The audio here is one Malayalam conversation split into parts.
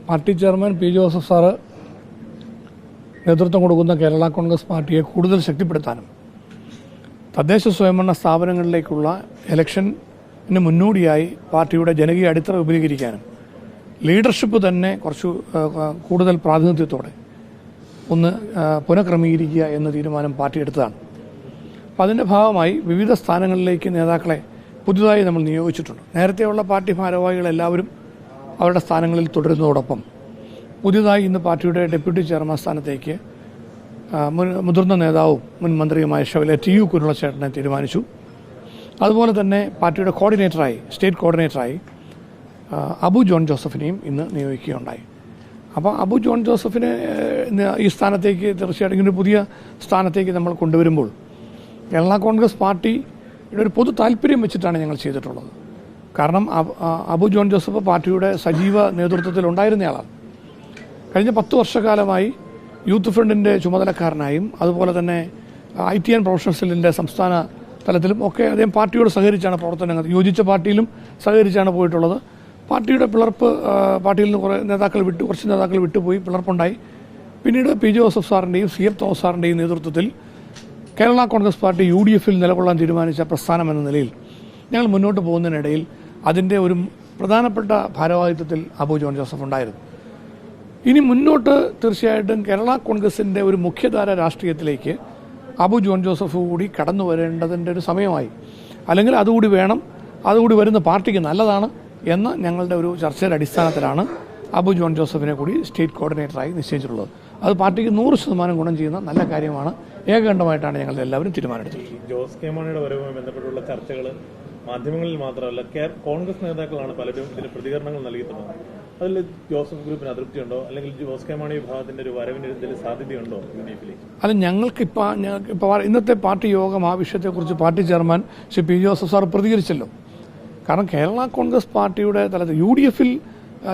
Party chairman P Joseph sir നേതൃത്വം കൊടുക്കുന്ന കേരള കോൺഗ്രസ് പാർട്ടിയെ കൂടുതൽ ശക്തിപ്പെടുത്താനും തദ്ദേശ സ്വയംഭരണ സ്ഥാപനങ്ങളിലേക്കുള്ള ഇലക്ഷന് മുന്നോടിയായി പാർട്ടിയുടെ ജനകീയ അടിത്തറ വിപുലീകരിക്കാനും ലീഡർഷിപ്പ് തന്നെ കുറച്ച് കൂടുതൽ പ്രാതിനിധ്യത്തോടെ ഒന്ന് പുനഃക്രമീകരിക്കുക എന്ന തീരുമാനം പാർട്ടി എടുത്തതാണ്. അപ്പം അതിൻ്റെ ഭാഗമായി വിവിധ സ്ഥാനങ്ങളിലേക്ക് നേതാക്കളെ പുതുതായി നമ്മൾ നിയോഗിച്ചിട്ടുണ്ട്. നേരത്തെയുള്ള പാർട്ടി ഭാരവാഹികളെല്ലാവരും അവരുടെ സ്ഥാനങ്ങളിൽ തുടരുന്നതോടൊപ്പം പുതിയതായി ഇന്ന് പാർട്ടിയുടെ ഡെപ്യൂട്ടി ചെയർമാൻ സ്ഥാനത്തേക്ക് മുതിർന്ന നേതാവും മുൻ മന്ത്രിയുമായ TU കുരുളച്ചേട്ടനെ തീരുമാനിച്ചു. അതുപോലെ തന്നെ പാർട്ടിയുടെ കോർഡിനേറ്ററായി സ്റ്റേറ്റ് കോർഡിനേറ്ററായി അബു ജോൺ ജോസഫിനെയും ഇന്ന് നിയോഗിക്കുകയുണ്ടായി. അപ്പോൾ അബു ജോൺ ജോസഫിനെ ഈ സ്ഥാനത്തേക്ക് തീർച്ചയായിട്ടും ഇങ്ങനെ പുതിയ സ്ഥാനത്തേക്ക് നമ്മൾ കൊണ്ടുവരുമ്പോൾ കേരള കോൺഗ്രസ് പാർട്ടിയുടെ ഒരു പൊതു താല്പര്യം വെച്ചിട്ടാണ് ഞങ്ങൾ ചെയ്തിട്ടുള്ളത്. കാരണം അബു ജോൺ ജോസഫ് പാർട്ടിയുടെ സജീവ നേതൃത്വത്തിൽ ഉണ്ടായിരുന്നയാളാണ്. കഴിഞ്ഞ 10 വർഷക്കാലമായി യൂത്ത് ഫ്രണ്ടിൻ്റെ ചുമതലക്കാരനായും അതുപോലെ തന്നെ ITN പ്രൊഫഷണൽ സെല്ലിൻ്റെ സംസ്ഥാന തലത്തിലും ഒക്കെ അദ്ദേഹം പാർട്ടിയോട് സഹകരിച്ചാണ് പ്രവർത്തനങ്ങൾ യോജിച്ച പാർട്ടിയിലും സഹകരിച്ചാണ് പോയിട്ടുള്ളത്. പാർട്ടിയുടെ പിളർപ്പ് പാർട്ടിയിൽ നിന്ന് കുറച്ച് നേതാക്കൾ വിട്ടുപോയി, പിളർപ്പുണ്ടായി. പിന്നീട് പി ജോസഫ് സാറിൻ്റെയും CF തോമസ് സാറിൻ്റെയും നേതൃത്വത്തിൽ കേരള കോൺഗ്രസ് പാർട്ടി UDFൽ നിലകൊള്ളാൻ തീരുമാനിച്ച പ്രസ്ഥാനം എന്ന നിലയിൽ ഞങ്ങൾ മുന്നോട്ട് പോകുന്നതിനിടയിൽ അതിൻ്റെ ഒരു പ്രധാനപ്പെട്ട ഭാരവാഹിത്വത്തിൽ അബു ജോൺ ജോസഫ് ഉണ്ടായിരുന്നു. ഇനി മുന്നോട്ട് തീർച്ചയായിട്ടും കേരള കോൺഗ്രസിൻ്റെ ഒരു മുഖ്യധാര രാഷ്ട്രീയത്തിലേക്ക് അബു ജോൺ ജോസഫ് കൂടി കടന്നു വരേണ്ടതിൻ്റെ ഒരു സമയമായി. അല്ലെങ്കിൽ അതുകൂടി വേണം, അതുകൂടി വരുന്ന പാർട്ടിക്ക് നല്ലതാണ് എന്ന ഞങ്ങളുടെ ഒരു ചർച്ചയുടെ അടിസ്ഥാനത്തിലാണ് അബു ജോൺ ജോസഫിനെ കൂടി സ്റ്റേറ്റ് കോർഡിനേറ്ററായി നിശ്ചയിച്ചിട്ടുള്ളത്. അത് പാർട്ടിക്ക് 100% ഗുണം ചെയ്യുന്ന നല്ല കാര്യമാണ്. ഏകകണ്ഠമായിട്ടാണ് ഞങ്ങൾ എല്ലാവരും തീരുമാനമെടുത്തത്. ജോസ് കെ മാണിയുടെ വരവുമായി ബന്ധപ്പെട്ടുള്ള ചർച്ചകൾ മാധ്യമങ്ങളിൽ മാത്രമല്ല കോൺഗ്രസ് നേതാക്കളാണ് പലരും ഇതിന് പ്രതികരണങ്ങൾ നൽകിയിട്ടുള്ളത്. അതിൽ ജോസഫ് ഗ്രൂപ്പിന് അതൃപ്തിയുണ്ടോ, അല്ലെങ്കിൽ ജോസ് കെ മാണി വിഭാഗത്തിന്റെ ഒരു വരവിന് എന്തെങ്കിലും സാധ്യതയുണ്ടോ UDFിലേക്ക്? അല്ല, ഞങ്ങൾക്കിപ്പോൾ ഇന്നത്തെ പാർട്ടി യോഗം ആ വിഷയത്തെക്കുറിച്ച് party chairman Shri P Joseph sir പ്രതികരിച്ചല്ലോ. കാരണം കേരള കോൺഗ്രസ് പാർട്ടിയുടെ തലത്തിൽ UDFൽ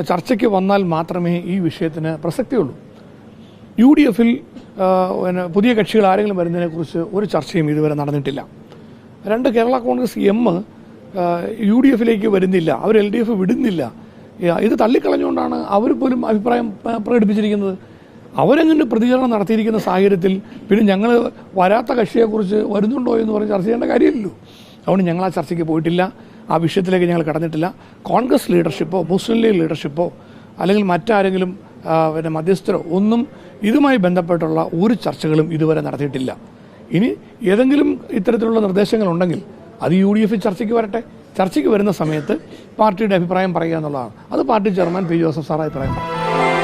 ചർച്ചയ്ക്ക് വന്നാൽ മാത്രമേ ഈ വിഷയത്തിന് പ്രസക്തിയുള്ളൂ. UDFൽ പുതിയ കക്ഷികൾ ആരെങ്കിലും വരുന്നതിനെക്കുറിച്ച് ഒരു ചർച്ചയും ഇതുവരെ നടന്നിട്ടില്ല. 2 കേരള കോൺഗ്രസ് UDFിലേക്ക് വരുന്നില്ല, അവർ LDF വിടുന്നില്ല. ഇത് തള്ളിക്കളഞ്ഞുകൊണ്ടാണ് അവർ പോലും അഭിപ്രായം പ്രകടിപ്പിച്ചിരിക്കുന്നത്. അവരെങ്ങനെ പ്രതികരണം നടത്തിയിരിക്കുന്ന സാഹചര്യത്തിൽ പിന്നെ ഞങ്ങൾ വരാത്ത കക്ഷിയെക്കുറിച്ച് വരുന്നുണ്ടോ എന്ന് പറഞ്ഞ് ചർച്ച ചെയ്യേണ്ട കാര്യമില്ലല്ലോ. അതുകൊണ്ട് ഞങ്ങൾ ആ ചർച്ചയ്ക്ക് പോയിട്ടില്ല, ആ വിഷയത്തിലേക്ക് ഞങ്ങൾ കടന്നിട്ടില്ല. കോൺഗ്രസ് ലീഡർഷിപ്പോ മുസ്ലിം ലീഗ് ലീഡർഷിപ്പോ അല്ലെങ്കിൽ മറ്റാരെങ്കിലും മധ്യസ്ഥരോ ഒന്നും ഇതുമായി ബന്ധപ്പെട്ടുള്ള ഒരു ചർച്ചകളും ഇതുവരെ നടത്തിയിട്ടില്ല. ഇനി ഏതെങ്കിലും ഇത്തരത്തിലുള്ള നിർദ്ദേശങ്ങളുണ്ടെങ്കിൽ അത് UDF ചർച്ചയ്ക്ക് വരട്ടെ. ചർച്ചയ്ക്ക് വരുന്ന സമയത്ത് പാർട്ടിയുടെ അഭിപ്രായം പറയുക എന്നുള്ളതാണ്. അത് party chairman P Joseph sir അഭിപ്രായം പറയും.